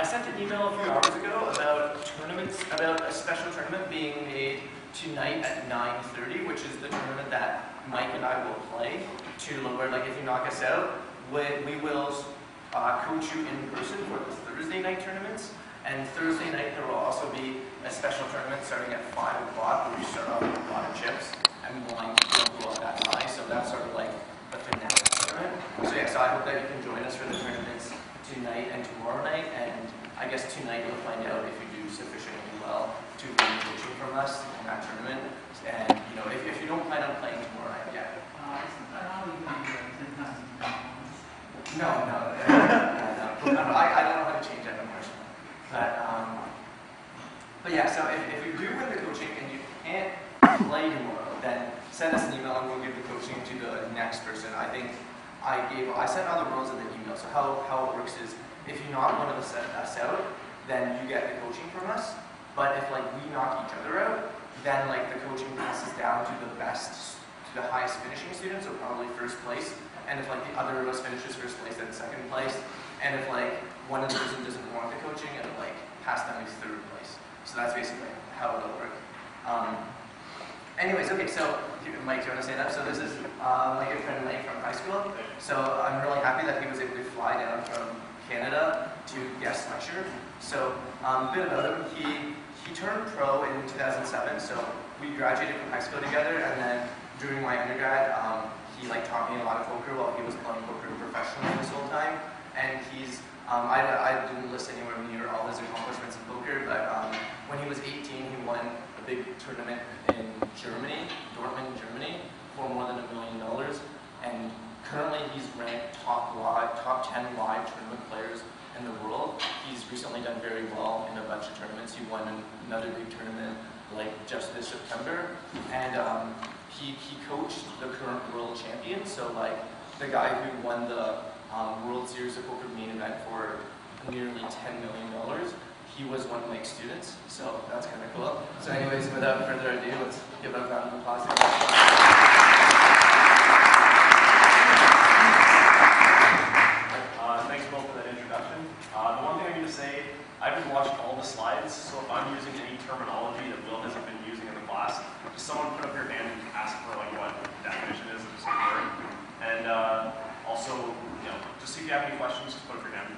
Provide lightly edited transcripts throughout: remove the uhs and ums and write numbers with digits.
sent an email a few hours ago about tournaments, about a special tournament being made tonight at 9:30, which is the tournament that Mike and I will play. Where, like, if you knock us out, we will coach you in person for the Thursday night tournaments. And Thursday night there will also be a special tournament starting at 5 o'clock where we start off with a lot of chips and blind don't go up that high. So that's sort of like the finale tournament. So yeah, so I hope that you can join us for the tournaments tonight and tomorrow night. And I guess tonight you'll find out if you do sufficiently well to win coaching from us in that tournament. And you know, if you don't plan on playing tomorrow night, yeah. No. I don't know how to change that unfortunately. But yeah, so if you do win the coaching and you can't play tomorrow, then send us an email and we'll give the coaching to the next person. I think I sent all the rules in the email. So how it works is if you knock one of us out, then you get the coaching from us. But if like we knock each other out, then like the coaching passes down to the best, to the highest finishing student, so probably first place. And if like the other of us finishes first place, then second place. And if like one of the person doesn't want the coaching, it'll like pass down to third place. So that's basically how it'll work. Anyways, okay, so Mike, do you want to say that? So this is my good friend Mike from high school. So I'm really happy that he was able to fly down from Canada to guest lecture. So a bit about him, he turned pro in 2007. So we graduated from high school together, and then during my undergrad, he like taught me a lot of poker while he was playing poker professionally this whole time. And he's I didn't list anywhere near all his accomplishments in poker, but when he was 18, he won a big tournament in Germany, Dortmund, Germany, for more than $1 million. And currently, he's ranked top 10 live tournament players in the world. He's recently done very well in a bunch of tournaments. He won another big tournament like just this September, and he coached the current world champion. So like the guy who won the World Series of Poker main event for nearly $10 million. He was one of Mike's students, so that's kind of cool. So anyways, without further ado, let's give a round of applause. Thanks, Will, for that introduction. The one thing I need to say, I've been watching all the slides, so if I'm using any terminology that Will hasn't been using in the class, just someone put up your hand and ask for like what the definition is of the same word. And also, you know, just if you have any questions, just put up your hand.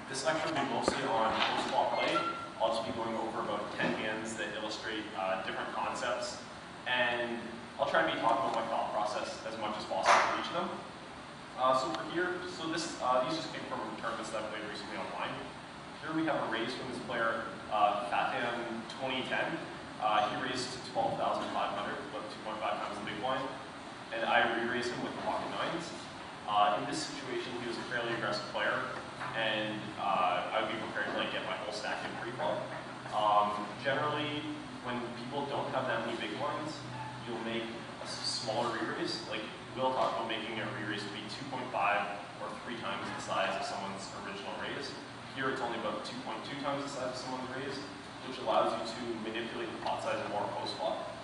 This lecture will be mostly on post-flop play. I'll just be going over about 10 hands that illustrate different concepts, and I'll try to be talking about my thought process as much as possible for each of them. These just came from tournaments that I played recently online. Here we have a raise from this player, Fatam 2010. He raised to 12,500, about 2.5 times the big blind, and I re-raised him with pocket nines. In this situation, he was a fairly aggressive player, and I would be prepared to like get my whole stack in pre-flop. Generally, when people don't have that many big blinds, you'll make a smaller re-raise. Like Will talked about making a re-raise to be 2.5 or 3 times the size of someone's original raise. Here it's only about 2.2 times the size of someone's raise, which allows you to manipulate the pot size more post-flop.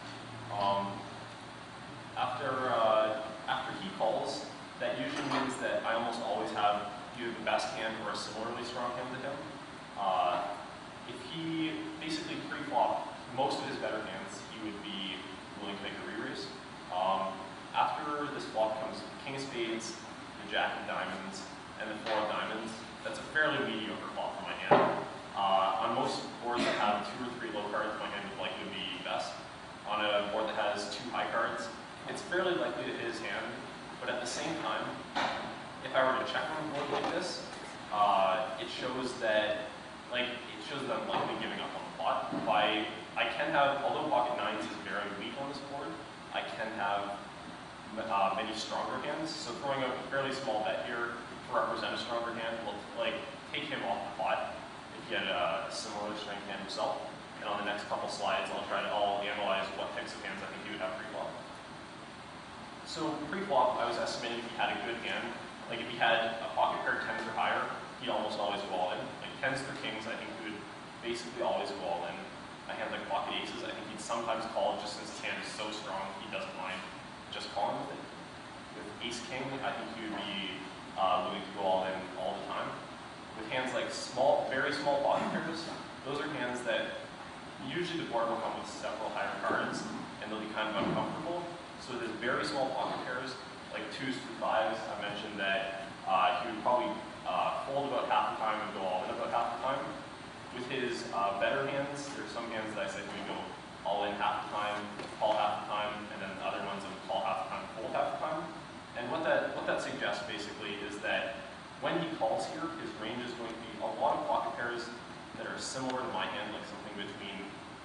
After he calls, that usually means that I almost always have either the best hand or a similarly strong hand to him. If he basically pre-flop most of his better hands, he would be willing to make a re-raise. After this flop comes the king of spades, the jack of diamonds, and the 4 of diamonds. That's a fairly mediocre flop for my hand. On most boards that have 2 or 3 low cards, my hand would likely be best. On a board that has 2 high cards, it's fairly likely to hit his hand, but at the same time, if I were to check on a board like this, it shows that I'm likely giving up on the pot. I can have, although pocket nines is very weak on this board, I can have many stronger hands. So throwing a fairly small bet here to represent a stronger hand will like take him off the pot if he had a similar strength hand himself. And on the next couple slides, I'll analyze what types of hands I think he would have pre-flop. So pre-flop, I was estimating if he had a good hand, like if he had a pocket pair 10s or higher, he'd almost always go all in. Like 10s through kings, I think he would basically always go all in. A hand like pocket aces, I think he'd sometimes call just since his hand is so strong, he doesn't mind just calling with it. With ace king, I think he would be willing to go all in all the time. With hands like very small pocket pairs, those are hands that usually the board will come with several higher cards, and they'll be kind of uncomfortable. So there's very small pocket pairs, like 2s through 5s. I mentioned that he would probably fold about half the time and go all in about half the time. With his better hands, there's some hands that I said we go all in half the time, call half the time, and then the other ones that we call half the time, fold half the time. And what that suggests basically is that when he calls here, his range is going to be a lot of pocket pairs that are similar to my hand, like something between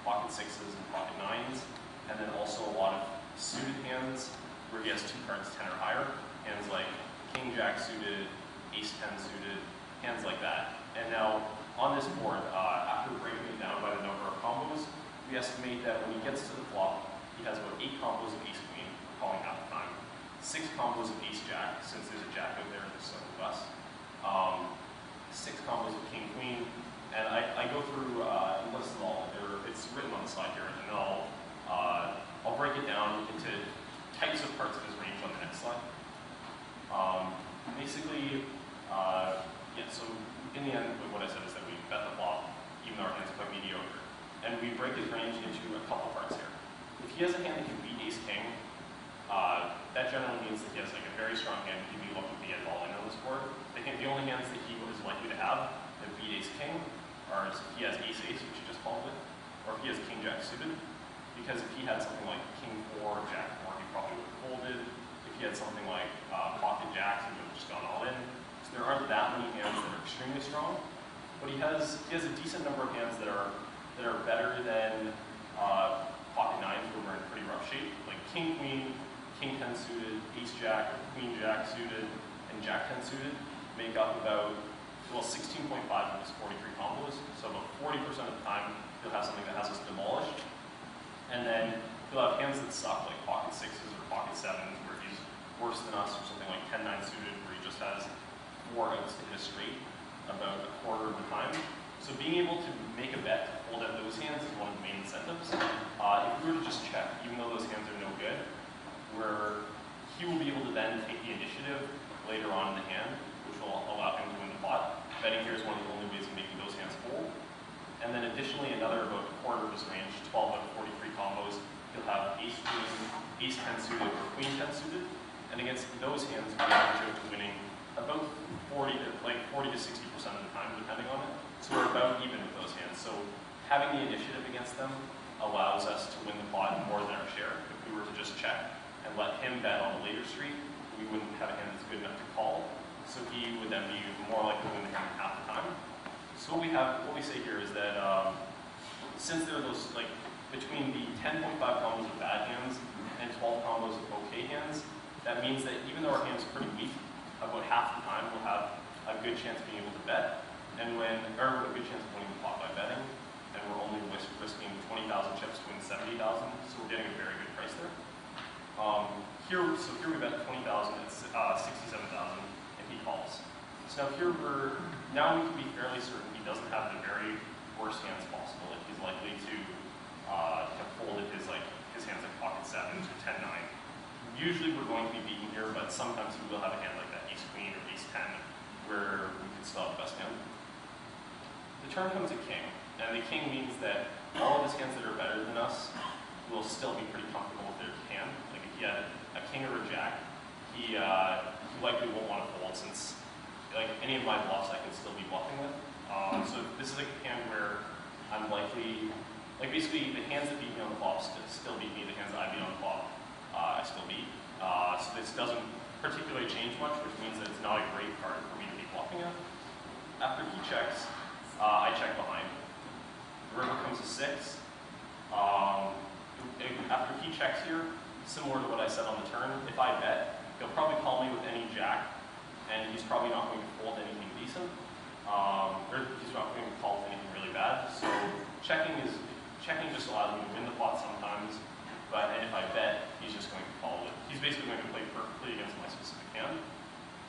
pocket 6s and pocket 9s, and then also a lot of suited hands where he has 2 cards 10 or higher, hands like King Jack suited, Ace 10 suited, hands like that. And now on this board, after breaking it down by the number of combos, we estimate that when he gets to the flop, he has about 8 combos of Ace Queen, calling half the time, 6 combos of Ace Jack, since there's a Jack out there, there's some of us, 6 combos of King Queen, and I go through and list them all. It's written on the slide here, and I'll break it down into types of parts of his range on the next slide. Basically, yeah, so in the end, what I said is that we bet the flop, even though our hands are quite mediocre. And we break his range into a couple parts here. If he has a hand that can beat Ace King, that generally means that he has like a very strong hand that he'd be looking to get all in on this board. The only hands that he is likely to have that beat Ace King are if he has Ace Ace, which he just called it, or if he has King Jack suited. Because if he had something like King 4, Jack 4, he probably would have folded. If he had something like Pocket Jacks, he would have just gone all in. So there aren't that many hands that are extremely strong, but he has a decent number of hands that are better than Pocket 9s, who are in pretty rough shape, like King Queen, King 10 suited, Ace Jack, Queen Jack suited, and Jack 10 suited make up about, well, 16.5 of his 43 combos. So about 40% of the time, he'll have something that has us demolished. And then he'll have hands that suck, like pocket 6s or pocket 7s, where he's worse than us, or something like 10-9 suited, where he just has 4 outs to hit a straight about a quarter of the time. So being able to make a bet to hold out those hands is one of the main incentives. If we were to just check, even though those hands are no good, where he will be able to then take the initiative later on in the hand, which will allow him to win the pot. Betting here is one of the only ways of making those hands fold. And then additionally, another about a quarter of his range, 12 out of 43 combos, he'll have Ace Queen, Ace 10 suited, or Queen 10 suited. And against those hands, we average out to winning about 40 to 60% of the time, depending on it. So we're about even with those hands. So having the initiative against them allows us to win the pot more than our share. If we were to just check and let him bet on the later street, we wouldn't have a hand that's good enough to call. So he would then be more likely to win the hand half the time. So what we say here is that since there are those, like, between the 10.5 combos of bad hands and 12 combos of okay hands, that means that even though our hand is pretty weak, about half the time we'll have a good chance of being able to bet, or a good chance of winning the pot by betting, and we're only risking 20,000 chips to win 70,000, so we're getting a very good price there. Here we bet 20,000 at 67,000, and he calls. So now we can be fairly certain he doesn't have the very worst hands possible. Like he's likely to have folded his hands like pocket 7s or 10-9. Usually we're going to be beaten here, but sometimes we will have a hand like that Ace Queen or Ace 10 where we can still have the best hand. The turn comes a king, and the king means that all of his hands that are better than us will still be pretty comfortable with their hand. Like if he had a king or a jack, he likely won't want to fold since like any of my bluffs I can still be bluffing with. So this is like a hand where I'm likely, like basically the hands that beat me on the flop still beat me, the hands that I beat on the flop I still beat. So this doesn't particularly change much, which means that it's not a great card for me to be bluffing at. After he checks, I check behind. The river comes to 6. After he checks here, similar to what I said on the turn, if I bet, he'll probably call me with any jack, and he's probably not going to fold anything decent, or he's not going to call with anything really bad. So checking just allows me to win the pot sometimes, and if I bet, he's just going to call it. He's basically going to play perfectly against my specific hand.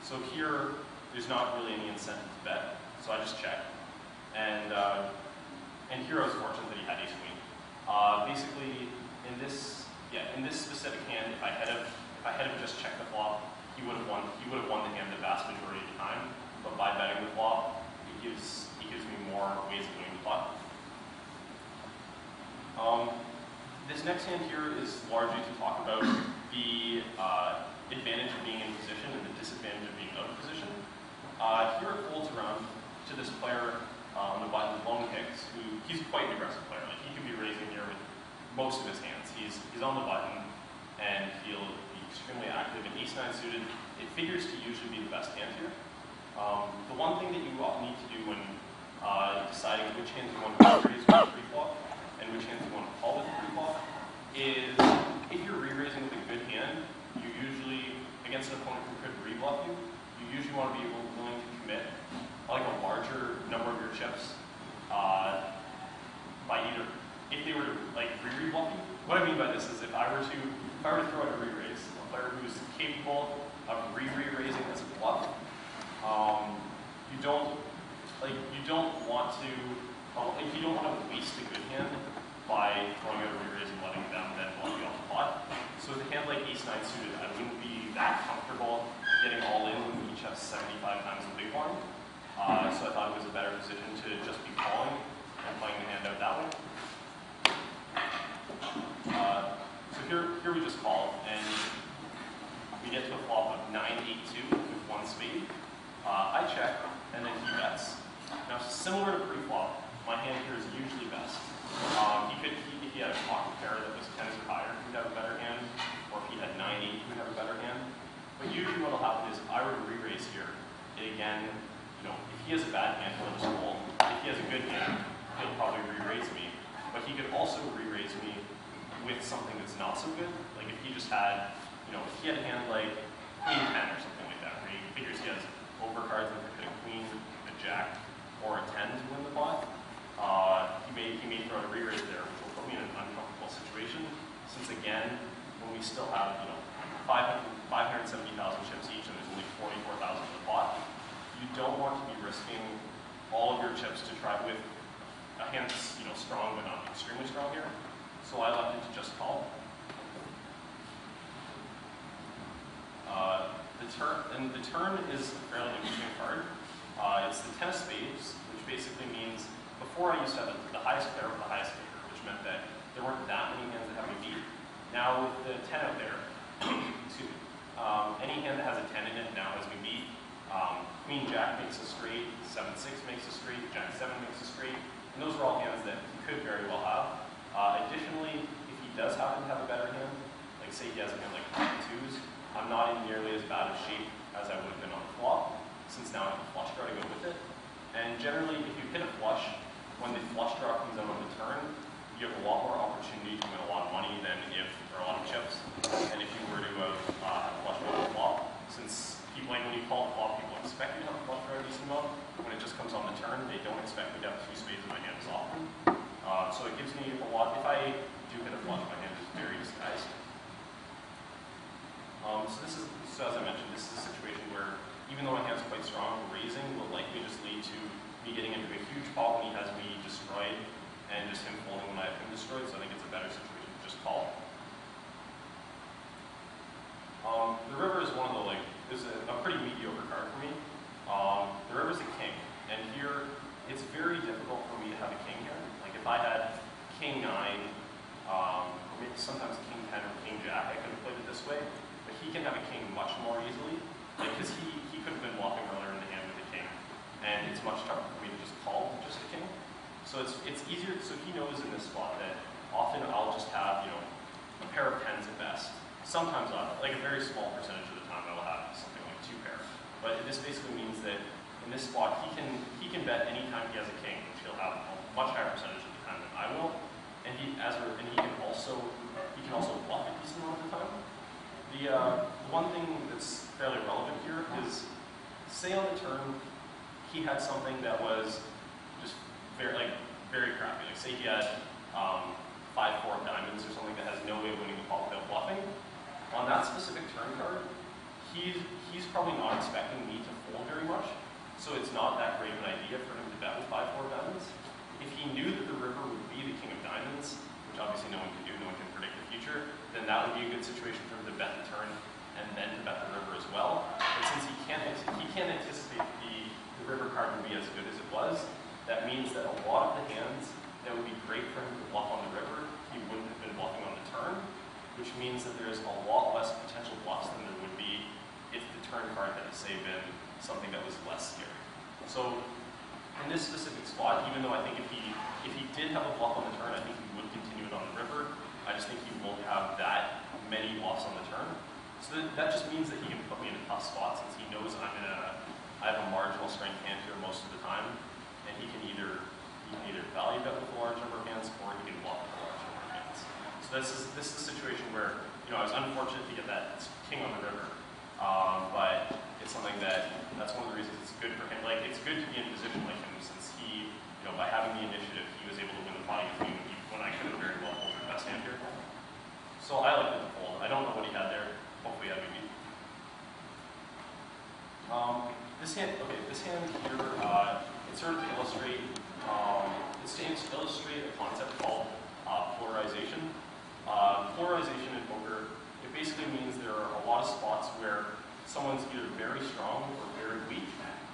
So here, there's not really any incentive to bet, so I just check. And here I was fortunate that he had Ace Queen. Basically, in this specific hand, if I had just checked the flop, he would have won the hand the vast majority of the time. But by betting the flop, he gives me more His next hand here is largely to talk about the advantage of being in position and the disadvantage of being out of position. Here it folds around to this player on the button, Lone Hicks, who he's quite an aggressive player. Like, he could be raising here with most of his hands. He's on the button, and he'll be extremely active. And ace-9 suited, it figures to usually be the best hand here. The one thing that you need to do when deciding which hands you want to re-raise with the pre-flop and which hands you want to call with the pre-flop is, if you're re-raising with a good hand, you usually, against an opponent who could re-bluff you, you usually want to be willing to commit like a larger number of your chips by either, if they were to like re-bluff you. What I mean by this is if I were to throw out a re-raise, a player who's capable of re-raising as a bluff, you don't want to, if you don't want to waste a good hand by throwing out a re-raise and letting them then bluff you off the pot. So with a hand like ace-9 suited, I wouldn't be that comfortable getting all in when we each have 75 times the big blind. So I thought it was a better position to just be calling and playing the hand out that way. So here we just call, and we get to a flop of 9-8-2 with one spade. I check, and then he bets. Now, similar to pre-flop, my hand here is usually best. If he had a pocket pair that was 10s or higher, he would have a better hand, or if he had 9-8, he would have a better hand. But usually what will happen is, if I were to re-raise here, again, if he has a bad hand, he'll just roll. If he has a good hand, he'll probably re-raise me. But he could also re-raise me with something that's not so good. Like if he just had, if he had a hand like Queen 10 or something like that, where he figures he has overcards like a Queen, a Jack, or a 10 to win the pot, he may throw a re-raise there, which will put me in an uncomfortable situation. Since again, when we still have 570,000 chips each, and there's only 44,000 in the pot, you don't want to be risking all of your chips to try with a hand that's strong but not extremely strong here. So I elected to just call. The turn is a fairly interesting card. It's the 10 of spades, which basically means before I used to have the highest pair with the highest figure, which meant that there weren't that many hands that have me beat. Now with the 10 out there, excuse me, any hand that has a 10 in it now has me beat. Queen Jack makes a straight, 7-6 makes a straight, Jack 7 makes a straight, and those are all hands that he could very well have. Additionally, if he does happen to have a better hand, like say he has a hand like 2s, I'm not in nearly as bad of shape as I would have been on the flop, since now I have a flush draw to go with it. And generally, if you hit a flush, when the flush draw comes out on the turn, you have a lot more opportunity to win a lot of money than if there are a lot of chips. And if you were to have flush draw on the flop, since people, like when you call the flop, people expect you to have a flush draw a decent amount. When it just comes on the turn, they don't expect me to have 2 spades in my hand as often. So it gives me a lot. If I do hit a flush, my hand is very disguised. So as I mentioned, this is a situation where even though my hand's quite strong, raising will likely just lead to me getting into a huge pot when he has me destroyed, and just him folding when I have him destroyed. So I think it's a better situation to just call. The river is one of the is a pretty mediocre card for me. The river is a king, and here it's very difficult for me to have a king here. Like if I had King 9, or maybe sometimes King 10 or King Jack, I could have played it this way. But he can have a king much more easily, because he could have been bluffing earlier in the hand with a king, and it's much tougher for me to just call with just a king. So it's easier. So he knows in this spot that often I'll just have a pair of 10s at best. Sometimes I'll have, like a very small percentage of the time I will have something like 2 pair. But this basically means that in this spot he can bet anytime he has a king, which he'll have a much higher percentage of the time than I will, and he can also bluff a decent amount of the time. The one thing that's fairly relevant here is, say on the turn, he had something that was just very crappy. Like say he had 5-4 diamonds or something that has no way of winning the pot without bluffing. On that specific turn card, he's probably not expecting me to fold very much, so it's not that great of an idea for him to bet with 5-4 diamonds. If he knew that the river would be the king of diamonds, which obviously no one can do, no one can predict the future, then that would be a good situation for him to bet the turn and then to bet the river as well. But since he can't anticipate the river card would be as good as it was, that means that a lot of the hands that would be great for him to bluff on the river, he wouldn't have been bluffing on the which means that there's a lot less potential bluffs than there would be if the turn card had, say, been something that was less scary. So in this specific spot, even though I think if he did have a bluff on the turn, I think he would continue it on the river. I just think he won't have that many bluffs on the turn. So that just means that he can put me in a tough spot since he knows I have a marginal strength hand here most of the time, and he can either value bet with a large number of hands or he can bluff with a large number of hands. So this is a situation where I was unfortunate to get that king on the river, but it's something that's one of the reasons it's good for him. Like it's good to be in a position like him since he by having the initiative he was able to win the pot against me when I could have very well folded the best hand here. So I like it to fold. I don't know what he had there. Hopefully I maybe. This hand here, it's sort of to illustrate, a concept called polarization. Polarization in poker, it basically means there are a lot of spots where someone's either very strong or very weak,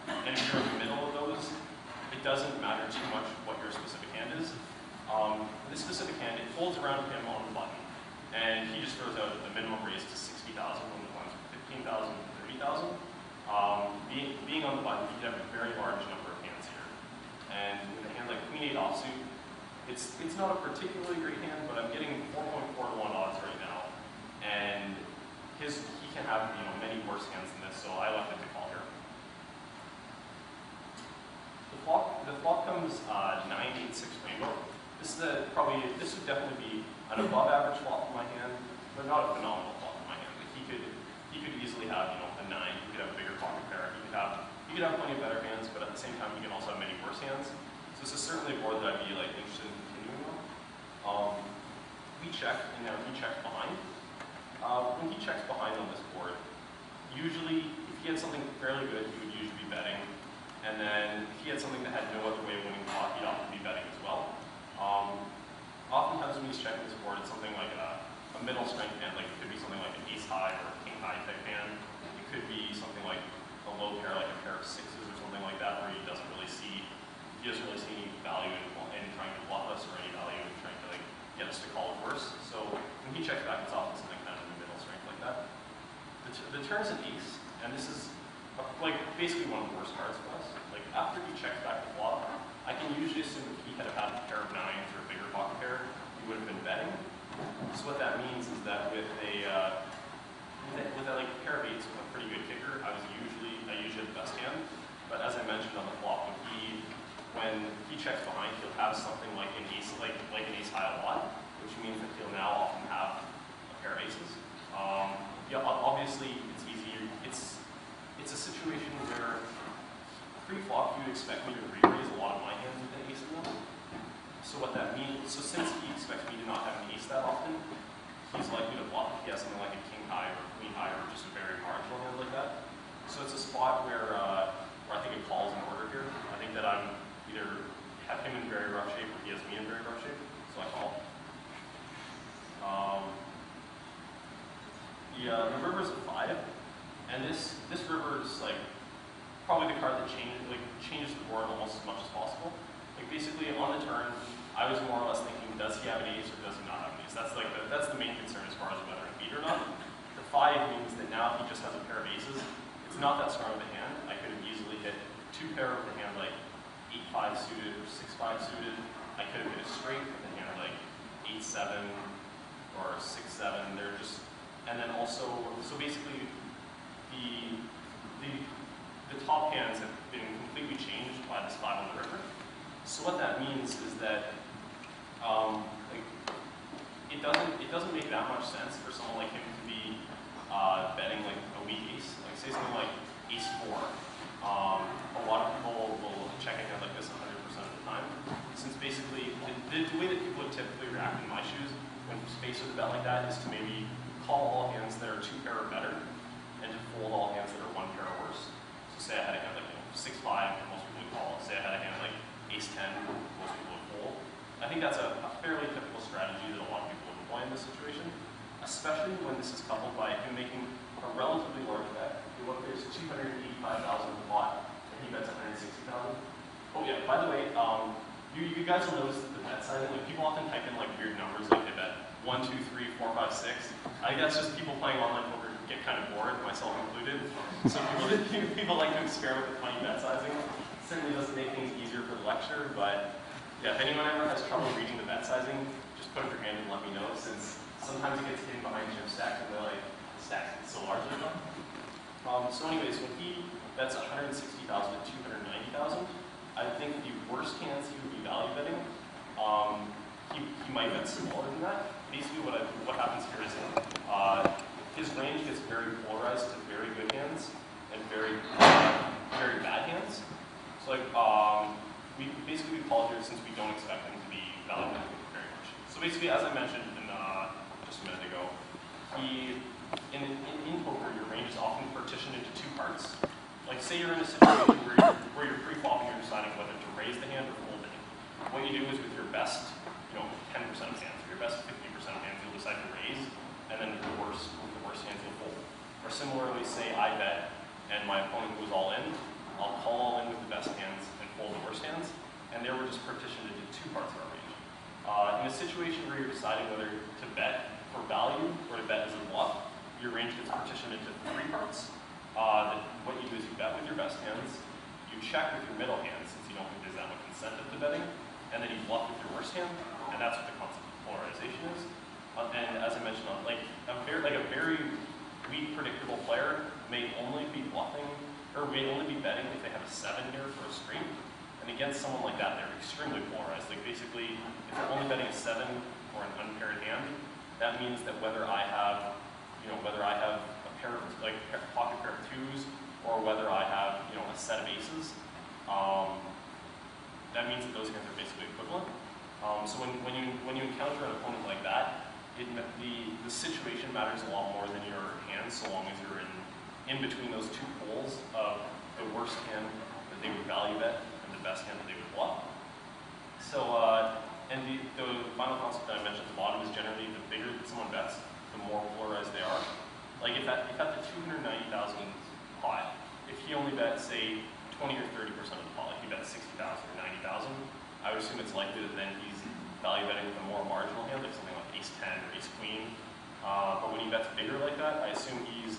and if you're in the middle of those, it doesn't matter too much what your specific hand is. This specific hand, it folds around him on the button, and he just throws out the minimum raise to 60,000 when the ones are 15,000 to 30,000. Being on the button, you can have a very large number of hands here. And with a hand like Queen 8 offsuit, it's not a particularly great hand, but I'm getting 4.4 to 1 odds right now. And he can have many worse hands than this, so I elected to call here. The flop comes 9-8-6 rainbow. This would definitely be an above average flop for my hand, but not a phenomenal flop for my hand. Like he could easily have a 9. He could have a bigger pocket pair. He could have plenty of better hands, but at the same time he can also have many worse hands. So this is certainly a board that I'd be interested in continuing on. We check, and now he checks behind. When he checks behind on this board, usually if he had something fairly good, he would usually be betting. And then if he had something that had no other way of winning the pot, he'd often be betting as well. Oftentimes when he's checking this board, it's something like a middle strength hand, like it could be something like an ace high or a king high type hand. It could be something like a low pair, like a pair of sixes or something like that, where he doesn't really see any value in trying to bluff us or any value in trying to get us to call it worse. So when he checks back, it's often something kind of in the middle strength like that. The turn's an ace, and this is basically one of the worst cards for us. Like after he checks back the flop, I can usually assume if he had had a pair of nines or a bigger pocket pair, he would have been betting. So what that means is that with a pair of eights with a pretty good kicker, I usually have the best hand. But as I mentioned on the flop, when he checks behind, he'll have something like an ace high a lot, which means that he'll now often have a pair of aces. Obviously it's easier. It's a situation where pre-flop you would expect me to re-raise a lot of my hands with an ace in them. So what that means, since he expects me to not have an ace that often, he's likely to bluff if he has something like a king high or a queen high or just a very marginal hand like that. So it's a spot where I think it calls in order here. I think that I'm either have him in very rough shape or he has me in very rough shape, so I call. The river's a 5, and this river is probably the card that changes the board almost as much as possible. Basically on the turn, I was more or less thinking, does he have an ace or does he not have an ace? That's the main concern as far as whether it beat or not. The 5 means that now if he just has a pair of aces, it's not that strong of a hand. I could have easily hit 2 pair with a hand like 8-5 suited or 6-5 suited. I could have hit a straight with a hand like 8-7 or 6-7. And then also, so basically the top hands have been completely changed by this 5 on the river. So what that means is that it doesn't make that much sense for someone like him to be betting a weak ace. Say something like ace 4. A lot of people will check a hand like this 100% of the time, since basically the way that people would typically react in my shoes when faced with a bet like that is to maybe call all hands that are 2 pair or better, and to fold all hands that are 1 pair or worse. So say I had a hand like 6-5, most people would call. Say I had a hand like ace 10, most people would fold. I think that's a fairly typical strategy that a lot of people would employ in this situation, especially when this is coupled by him making a relatively large bet. Look, there's 285,000 in the pot, and he bets 160,000. Oh yeah, by the way, you guys will notice that the bet sizing, like people often type in like weird numbers, like they bet 1, 2, 3, 4, 5, 6. I think that's just people playing online poker get kind of bored, myself included. So people like to experiment with funny bet sizing. Certainly doesn't make things easier for the lecture, but yeah, if anyone ever has trouble reading the bet sizing, just put up your hand and let me know, since sometimes it gets hidden behind chip stacks and they're like, the stacks get so large like that. So anyways, when he bets 160,000 to 290,000, I think the worst hands he would be value betting, he might bet smaller than that. Basically what happens here is his range gets very polarized to very good hands and very bad hands. So like we call here since we don't expect him to be value betting very much. So basically, as I mentioned just a minute ago, in poker your range is often partitioned into two parts. Like say you're in a situation where you're pre-flopping, you're deciding whether to raise the hand or fold the hand. What you do is with your best 10% of hands, or your best 50% of hands, you'll decide to raise, and then with the worst hands you'll fold. Or similarly, say I bet and my opponent goes all in, I'll call all in with the best hands and fold the worst hands, and there we're just partitioned into two parts of our range. In a situation where you're deciding whether to bet for value or to bet as a bluff, your range gets partitioned into three parts. What you do is you bet with your best hands, you check with your middle hand since you don't think there's that much incentive to betting, and then you bluff with your worst hand, and that's what the concept of polarization is. And as I mentioned, like a very weak, predictable player may only be bluffing, or may only be betting if they have a 7 here for a stream. And against someone like that, they're extremely polarized. Like basically, if they're only betting a 7 or an unpaired hand, that means that whether I have a pair of pocket pair of 2s, or whether I have a set of aces, that means that those hands are basically equivalent. So when you encounter an opponent like that, the situation matters a lot more than your hands, so long as you're in between those two poles of the worst hand that they would value bet and the best hand that they would bluff. So and the final concept that I mentioned at the bottom is generally the bigger that someone bets, the more polarized they are. Like if at the 290,000 pot, if he only bets say 20 or 30% of the pot, like he bets 60,000 or 90,000, I would assume it's likely that then he's value betting with a more marginal hand, like something like ace 10 or ace queen. But when he bets bigger like that, I assume he's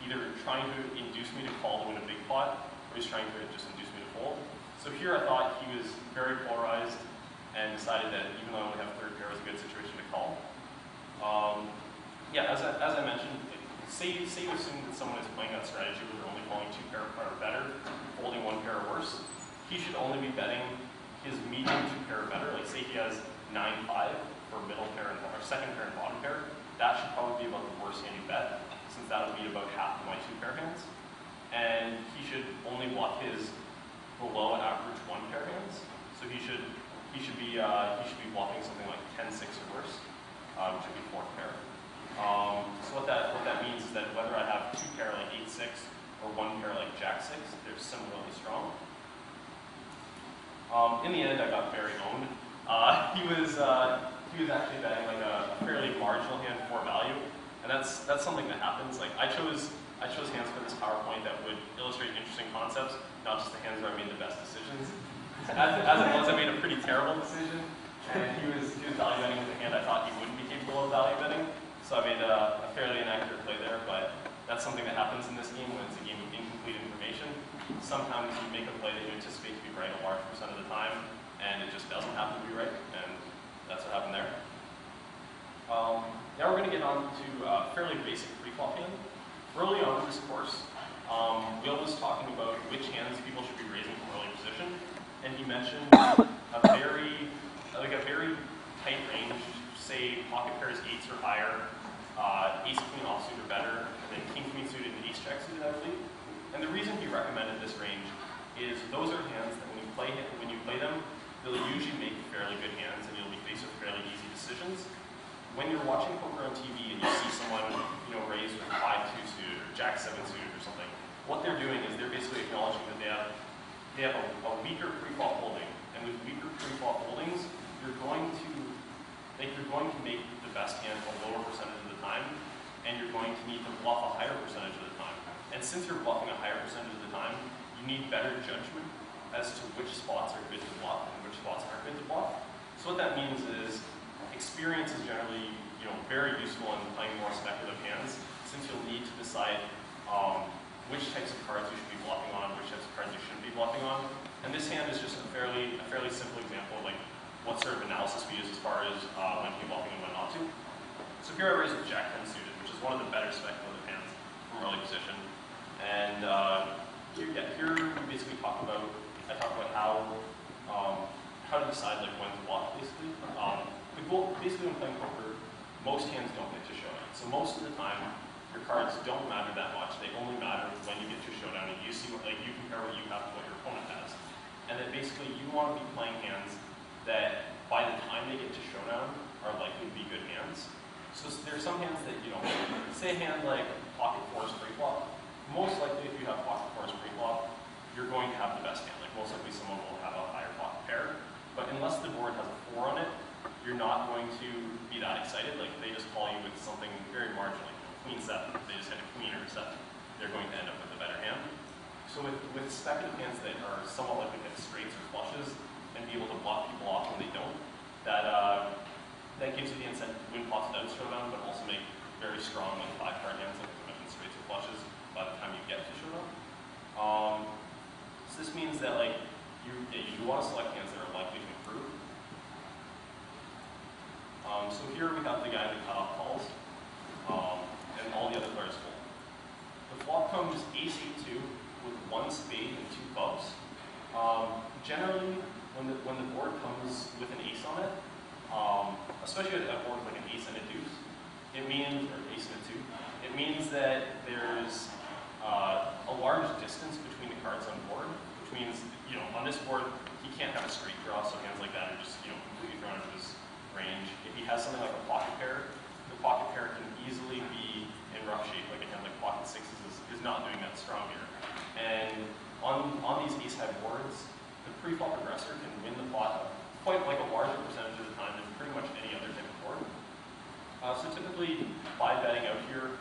either trying to induce me to call to win a big pot, or he's trying to just induce me to fold. So here I thought he was very polarized and decided that even though I only have third pair, it was a good situation to call. Yeah, as I mentioned, say you assume that someone is playing that strategy where they're only calling 2 pair or better, folding 1 pair or worse. He should only be betting his medium 2 pair or better. Like say he has 9-5 for middle pair or second pair and bottom pair. That should probably be about the worst hand you bet, since that would be about half of my 2 pair hands. And he should only bluff his below average 1 pair hands. So he should be bluffing something like 10-6 or worse, which would be 4th pair. So what that means is that whether I have 2 pair like 8-6 or 1 pair like Jack-6, they're similarly strong. In the end, I got very owned. He was actually betting like a fairly marginal hand for value, and that's something that happens. Like I chose hands for this PowerPoint that would illustrate interesting concepts, not just the hands where I made the best decisions. As it was, I made a pretty terrible decision, and he was value betting with a hand I thought he wouldn't be capable of value betting. So I made a fairly inaccurate play there, but that's something that happens in this game when it's a game of incomplete information. Sometimes you make a play that you anticipate to be right a large % of the time, and it just doesn't happen to be right, and that's what happened there. Now we're going to get on to a fairly basic pre-flop hand. Early on in this course, Will was talking about which hands people should be raising from early position, and he mentioned a very tight range, say pocket pairs 8s or higher, ace queen offsuit or better, and then king queen suited and ace jack suited, I believe. And the reason he recommended this range is those are hands that when you play them, they'll usually make fairly good hands, and you'll be faced with fairly easy decisions. When you're watching poker on TV and you see someone, raise with 5-2 suited or jack 7 suited or something, what they're doing is they're basically acknowledging that they have a weaker pre-flop holding, and with weaker pre-flop holdings, you're going to make the best hand a lower percentage of the time, and you're going to need to bluff a higher percentage of the time. And since you're bluffing a higher percentage of the time, you need better judgment as to which spots are good to bluff and which spots aren't good to bluff. So what that means is experience is generally, very useful in playing more speculative hands, since you'll need to decide which types of cards you should be bluffing on, which types of cards you shouldn't be bluffing on. And this hand is just a fairly simple example of like what sort of analysis we use as far as when to be bluffing and when not to. So here I raise with Jack 10 suited, which is one of the better speculative hands from early position. And here we basically talk about how to decide like when to bluff, basically. The goal, basically when playing poker, most hands don't get to showdown. So most of the time, your cards don't matter that much. They only matter when you get to showdown and you see what, like, you compare what you have to what your opponent has. And that basically you want to be playing hands that by the time they get to showdown are likely to be good hands. So there's some hands that, say a hand like pocket fours pre-flop. Most likely if you have pocket fours pre-flop, you're going to have the best hand. Like most likely someone will have a higher pocket pair. But unless the board has a 4 on it, you're not going to be that excited. Like they just call you with something very marginal, like queen 7. If they just had a queen or a 7, they're going to end up with a better hand. So with speculative hands that are somewhat likely to hit straights or flushes and be able to block people off when they don't, that gives you the incentive to win pots without showdown, but also make very strong like 5-card hands, like I mentioned, straights or flushes by the time you get to showdown. So this means that like you want to select hands that are likely to improve. So here we have the guy that cut off calls, and all the other players fold. The flop comes ace-8-2 with 1 spade and 2 clubs. Generally, when the board comes with an ace on it, especially a board like an ace and a deuce, it means, or ace and a 2, it means that there's a large distance between the cards on board, which means, on this board, he can't have a straight draw, so hands like that are just, completely thrown out of his range. If he has something like a pocket pair, the pocket pair can easily be in rough shape, like a hand like pocket 6s is not doing that strong here. And on these ace-high boards, the pre-flop aggressor can win the pot quite like a larger percentage of the time than pretty much any other type of board. So typically, by betting out here,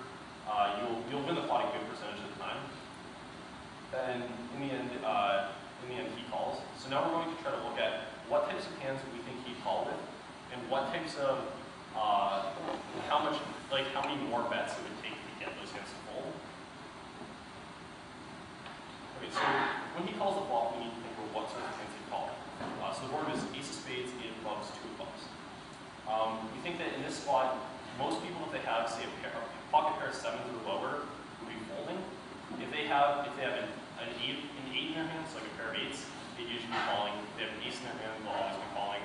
you'll win the pot a good percentage of the time. Then in the end, he calls. So now we're going to try to look at what types of hands we think he called with, and what types of how many more bets it would take to get those hands to fold. Okay, so when he calls the flop, we need to think of what sorts of hands he called. So the board is ace of spades, 8 of clubs, 2 of clubs. We think that in this spot, most people, if they have, say, a pocket pair of 7s or lower, would be folding. If they have an 8 in their hands, like a pair of 8s, they'd usually be calling. If they have an ace in their hand, they'll always be calling.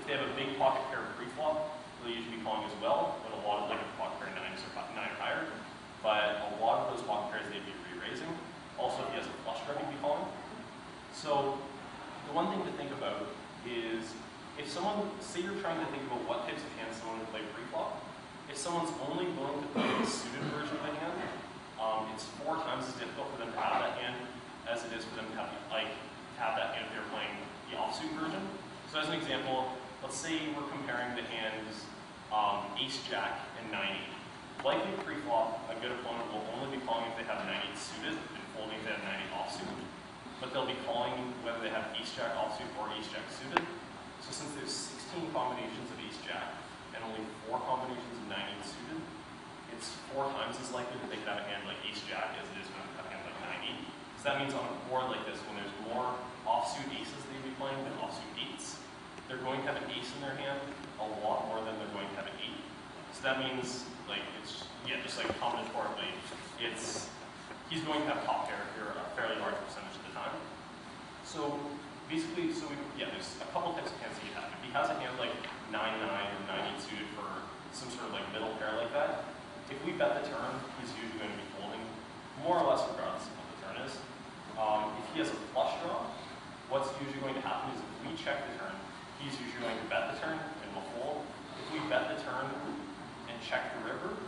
If they have a big pocket pair of pre-flop, they'll usually be calling as well, but a lot of like a pocket pair of 9s or 9 or higher. But a lot of those pocket pairs they'd be re-raising. Also, if he has a flush draw, he'd be calling. So the one thing to think about is if someone, say you're trying to think about what types of hands someone would play pre-flop, if someone's only willing to play the suited version of the hand, it's 4 times as difficult for them to have that hand as it is for them to have that hand if they're playing the offsuit version. So as an example, let's say we're comparing the hands ace-jack and 9-8. Likely pre-flop, a good opponent will only be calling if they have 9-8 suited and folding if they have 9-8 offsuit. But they'll be calling whether they have ace-jack offsuit or ace-jack suited. So since there's 16 combinations of ace-jack and only 4 combinations of 9-8 suited, it's 4 times as likely that they could have a hand like ace-jack as it is when they have a hand like 9-8. So that means on a board like this, when there's more offsuit aces they'd be playing than offsuit 8s, they're going to have an ace in their hand a lot more than they're going to have an 8. So that means, like, it's, just like combinatorically, he's going to have top pair here a fairly large percentage of the time. So basically, there's a couple types of hands that you have. If he has a hand like 9-9 or 9-8 suited for some sort of like middle pair like that, if we bet the turn, he's usually going to be folding more or less regardless of what the turn is. If he has a flush draw, what's usually going to happen is if we check the turn, he's usually going to bet the turn and we'll fold. If we bet the turn and check the river,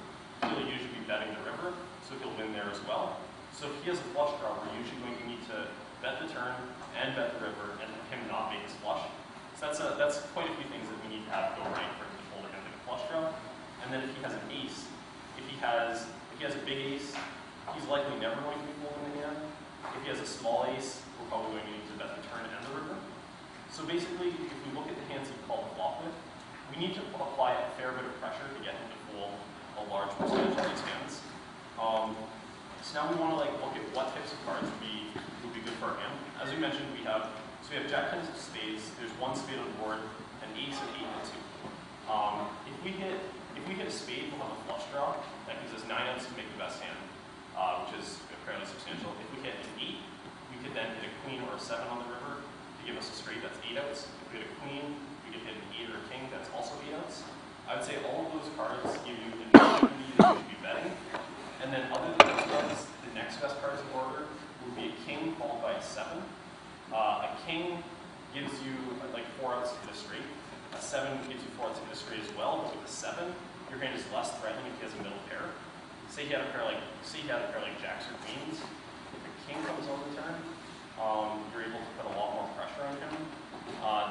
he'll usually be betting the river, so he'll win there as well. So if he has a flush draw, we're usually going to need to bet the turn and bet the river and him not make his flush. So that's quite a few things that we need to have go right for him to fold a hand like a flush draw. And then if he has an ace, if he has a big ace, he's likely never going to be folding the hand. If he has a small ace, we're probably going to need to bet the turn and the river. So basically, if we look at the hands he called flop we need to apply a fair bit of pressure to get him to fold a large percentage of these hands. So now we want to look at what types of cards would be good for our hand. As we mentioned, we have Jack 10 of spades. There's one spade on the board, an ace, an 8, and a 2. If we hit a spade, we'll have a flush draw. That gives us 9 outs to make the best hand, which is fairly substantial. If we hit an 8, we could then hit a queen or a 7 on the river to give us a straight. That's 8 outs. If we hit a queen, we could hit an 8 or a king. That's also 8 outs. I would say all of those cards give you an opportunity that you should be betting. And then other than those cards, the next best cards in order would be a king followed by a 7. A king gives you 4 outs to hit a straight. A 7 gives you 4 outs to hit a straight as well, but with a 7, your hand is less threatening if he has a middle pair. Say he had a pair like jacks or queens. If a king comes on the turn, you're able to put a lot more pressure on him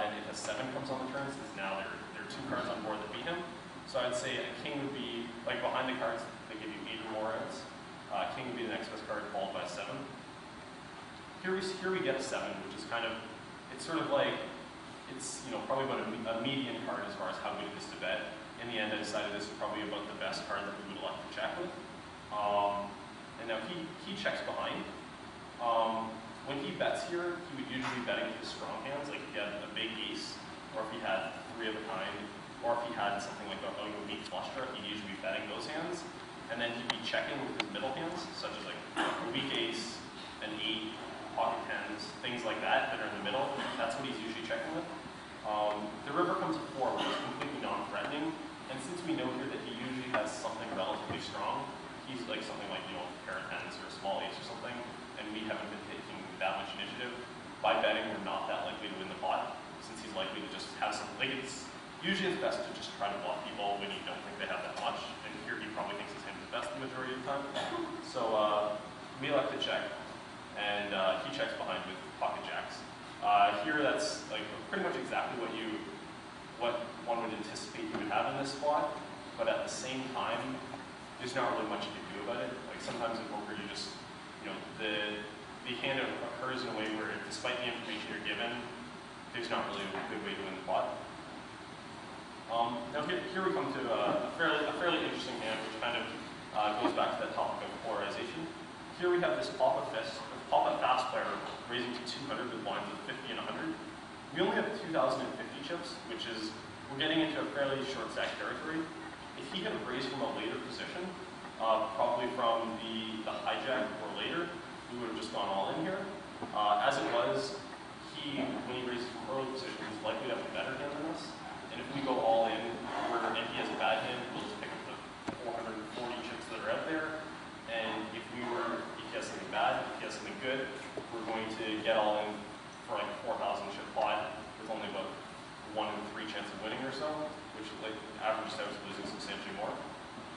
than if a 7 comes on the turn, since now there are 2 cards on board that beat him. So I'd say a king would be behind the cards that give you 8 or more outs. King would be the next best card, followed by a 7. Here we get a 7, which is it's probably about a median card as far as how good it is to bet. In the end, I decided this is probably about the best card that we would elect to check with. And now he checks behind. When he bets here, he would usually be betting his strong hands, like if he had a big ace, or if he had 3 of a kind, or if he had something like a weak flush draw, he'd usually be betting those hands. And then he'd be checking with his middle hands, such as a weak ace, an 8, pocket 10s, things like that are in the middle. That's what he's usually checking with. The river comes to 4, which is completely non-threatening. And since we know here that he usually has something relatively strong, he's something like, a pair of 10s or a small ace or something, and we haven't been taking that much initiative. By betting, we're not that likely to win the pot, since he's likely to just have something. Usually it's best to just try to bluff people when you don't think they have that much, and here he probably thinks his hand is best the majority of the time. So we like to check, and he checks behind with pocket jacks. Here that's pretty much exactly what one would anticipate you would have in this spot, but at the same time, there's not really much you can do about it. Sometimes in poker you just, the hand occurs in a way where despite the information you're given, there's not really a good way to win the pot. Now here we come to a fairly interesting hand, which goes back to that topic of polarization. Here we have this pop-up fast player raising to 200 with lines of 50 and 100. We only have 2,050 chips, which is, we're getting into a fairly short stack territory. If he had raised from a later position, probably from the hijack or later, we would have just gone all in here. As it was, when he raises from early position, he's likely to have a better hand than us. And if we go all in, and he has a bad hand, we'll just pick up the 440 chips that are out there. And if he has something bad, if he has something good, we're going to get all in for 4,000 chip pot with only about 1 in 3 chance of winning or so, which averages out to losing substantially more.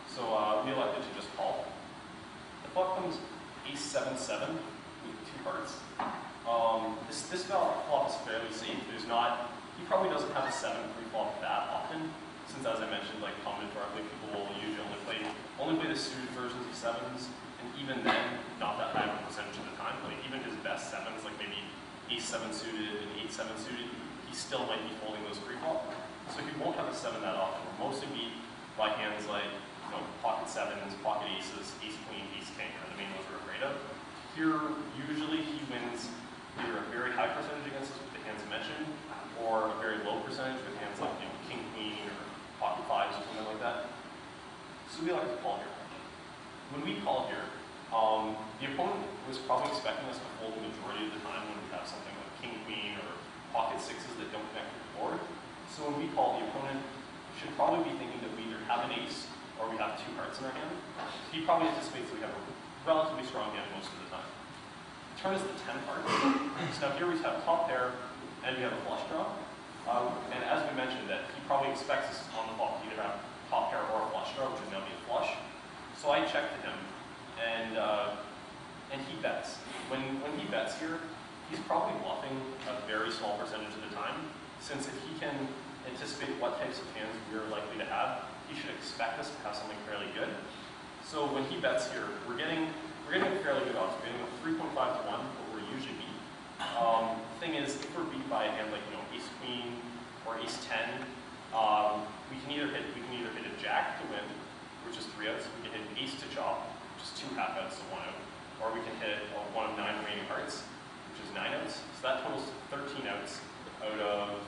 So we elected to just call. The flop comes ace 7-7 with 2 hearts. This flop is fairly safe. He probably doesn't have a 7 pre-flop that often, since as I mentioned, combinatorically, people will usually only play the suited versions of 7s, and even then, not that high of a percentage of the time. Even his best 7s, maybe ace 7 suited and 8-7 suited, he still might be folding those pre-flop. So he won't have a 7 that often. We're mostly beat by hands pocket 7s, pocket aces, ace queen, ace king are the main ones we're afraid of. Here, usually he wins either a very high percentage against us with the hands mentioned, or a very low percentage with hands like king, queen, or pocket 5s or something like that. So we like to call here. When we call here, the opponent was probably expecting us to fold the majority of the time when we have something like king, queen, or pocket 6s that don't connect with the board. So when we call, the opponent should probably be thinking that we either have an ace or we have 2 hearts in our hand. He probably anticipates that we have a relatively strong hand most of the time. The turn is the 10 hearts. So now here we have top pair, and we have a flush draw. And as we mentioned, that he probably expects us on the flop to either have top pair or a flush draw, which would now be a flush. So I check to him, and he bets. When he bets here, he's probably bluffing a very small percentage of the time, since if he can anticipate what types of hands we're likely to have, he should expect us to have something fairly good. So when he bets here, we're getting fairly good odds. We're getting a 3.5 to 1, what we're usually beat. The thing is, if we're beat by a hand like ace queen or ace 10, we can either hit a jack to win, which is 3 outs. We can hit an ace to chop, which is 2 half outs to 1 out, or we can hit one of 9 remaining hearts, which is 9 outs. So that totals 13 outs out of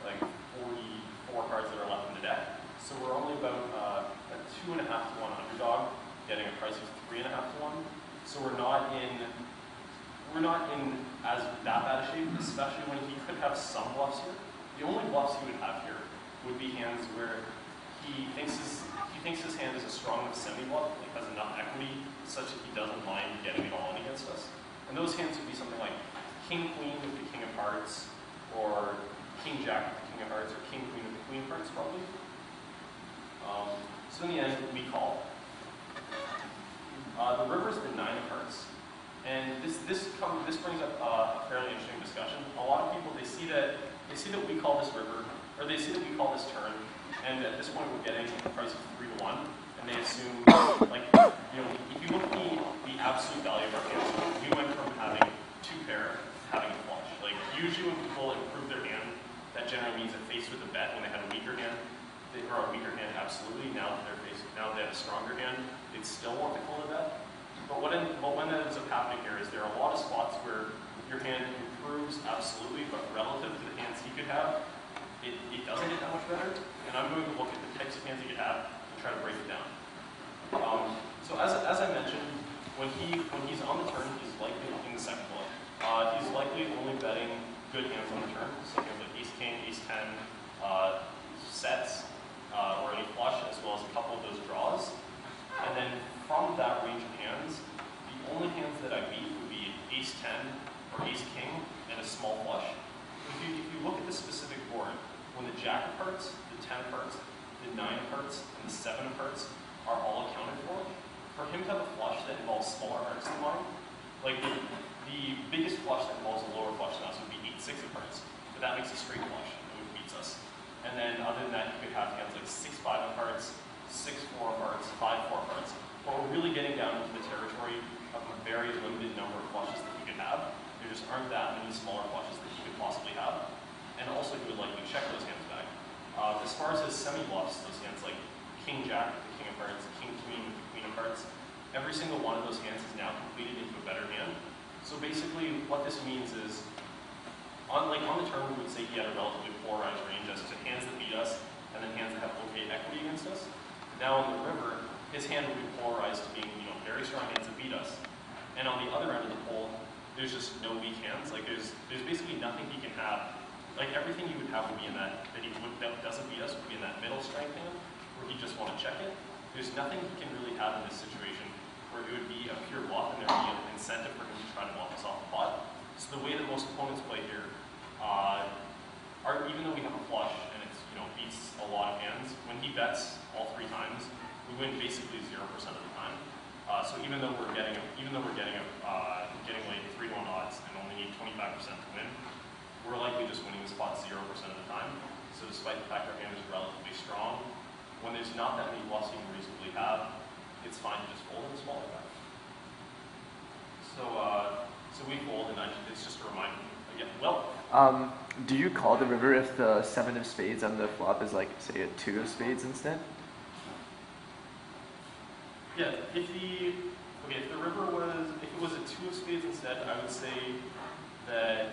like 44 cards that are left in the deck. So we're only about a 2.5 to 1 underdog, getting a price of 3.5 to 1. So we're not in as that bad a shape, especially when he could have some bluffs here. The only bluffs he would have here would be hands where he thinks his hand is a strong enough semi-bluff, like has enough equity such that he doesn't mind getting it all in against us. And those hands would be something like King Queen with the King of Hearts, or King Jack with the King of Hearts, or King Queen with the Queen of Hearts, probably. So in the end, we call. The river is the 9 of Hearts. And this brings up a fairly interesting discussion. A lot of people, they see that we call this river, or they see that we call this turn, and at this point we're getting a price of 3 to 1, and they assume, like, if you look at the absolute value of our hands, we went from having 2 pair to having a flush. Like, usually when people improve their hand, that generally means they're faced with a bet when they had a weaker hand, or a weaker hand, absolutely. Now that they have a stronger hand, they'd still want to call the bet. But what ends up happening here is there are a lot of spots where your hand improves absolutely, but relative to the hands he could have, it doesn't get that much better. And I'm going to look at the types of hands he could have and try to break it down. So as I mentioned, when he's on the turn, he's likely in the second bluff. He's likely only betting good hands on the turn, so hands like Ace King, Ace 10, sets, or any flush, as well as a couple of those draws. And then from that range of hands, the only hands that I beat would be Ace 10 or Ace King and a small flush. If you look at the specific board, when the Jack of Hearts, the 10 of Hearts, the 9 of Hearts, and the 7 of Hearts are all accounted for him to have a flush that involves smaller hearts than mine, like the biggest flush that involves a lower flush than us would be 8-6 of Hearts, but that makes a straight flush, which beats us. And then other than that, you could have hands like 6-5 of Hearts, 6-4 of Hearts, 5-4 of Hearts. But we're really getting down into the territory of a very limited number of flushes that he could have. There just aren't that many smaller flushes that he could possibly have. And also, he would likely check those hands back. As far as his semi-bluffs, those hands like King Jack with the King of Hearts, King Queen with the Queen of Hearts, every single one of those hands is now completed into a better hand. So basically, what this means is, on the turn, we would say he had a relatively polarized range as to hands that beat us, and then hands that have okay equity against us. Now on the river, his hand would be polarized to being, very strong hands that beat us. And on the other end of the pole, there's just no weak hands. Like there's basically nothing he can have. Like everything he would have would be in that doesn't beat us would be in that middle strength hand, where he just want to check it. There's nothing he can really have in this situation where it would be a pure bluff and there would be an incentive for him to try to bluff us off the pot. So the way that most opponents play here are, even though we have a flush and it's beats a lot of hands, when he bets all 3 times, we win basically 0% of the time. So even though we're getting like 3 to 1 odds and only need 25% to win, we're likely just winning the spot 0% of the time. So despite the fact our hand is relatively strong, when there's not that many bluffs you can reasonably have, it's fine to just fold in a smaller bet. So we fold, and it's just a reminder. Again, do you call the river if the 7 of spades on the flop is like, say, a 2 of spades instead? Yeah, if the river was, if it was a 2 of spades instead, I would say that,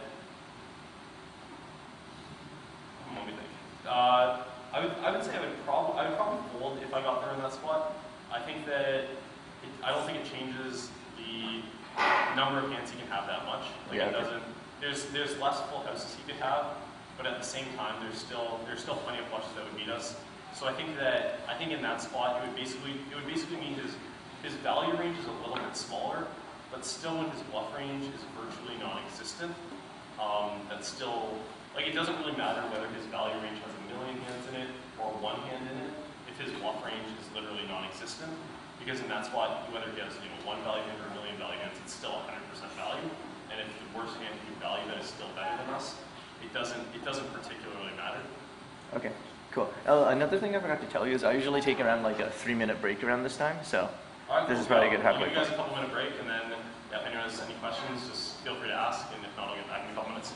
let me think. I would say I would probably fold if I got there in that spot. I think that, I don't think it changes the number of hands he can have that much. Like yeah, it doesn't, there's less full houses he could have, but at the same time, there's still plenty of flushes that would beat us. So I think in that spot, it would basically mean his value range is a little bit smaller, but still when his bluff range is virtually non-existent, that's still, like it doesn't really matter whether his value range has 1 million hands in it or 1 hand in it, if his bluff range is literally non-existent, because in that spot, whether he has 1 value hand or 1 million value hands, it's still 100% value, and if the worst hand you value that is still better than us, it doesn't particularly matter. Okay. Cool. Another thing I forgot to tell you is I usually take around like a 3-minute break around this time, so this is probably a good halfway point. I'll give you guys a couple minute break, and then if anyone has any questions, just feel free to ask, and if not, I'll get back in a couple minutes.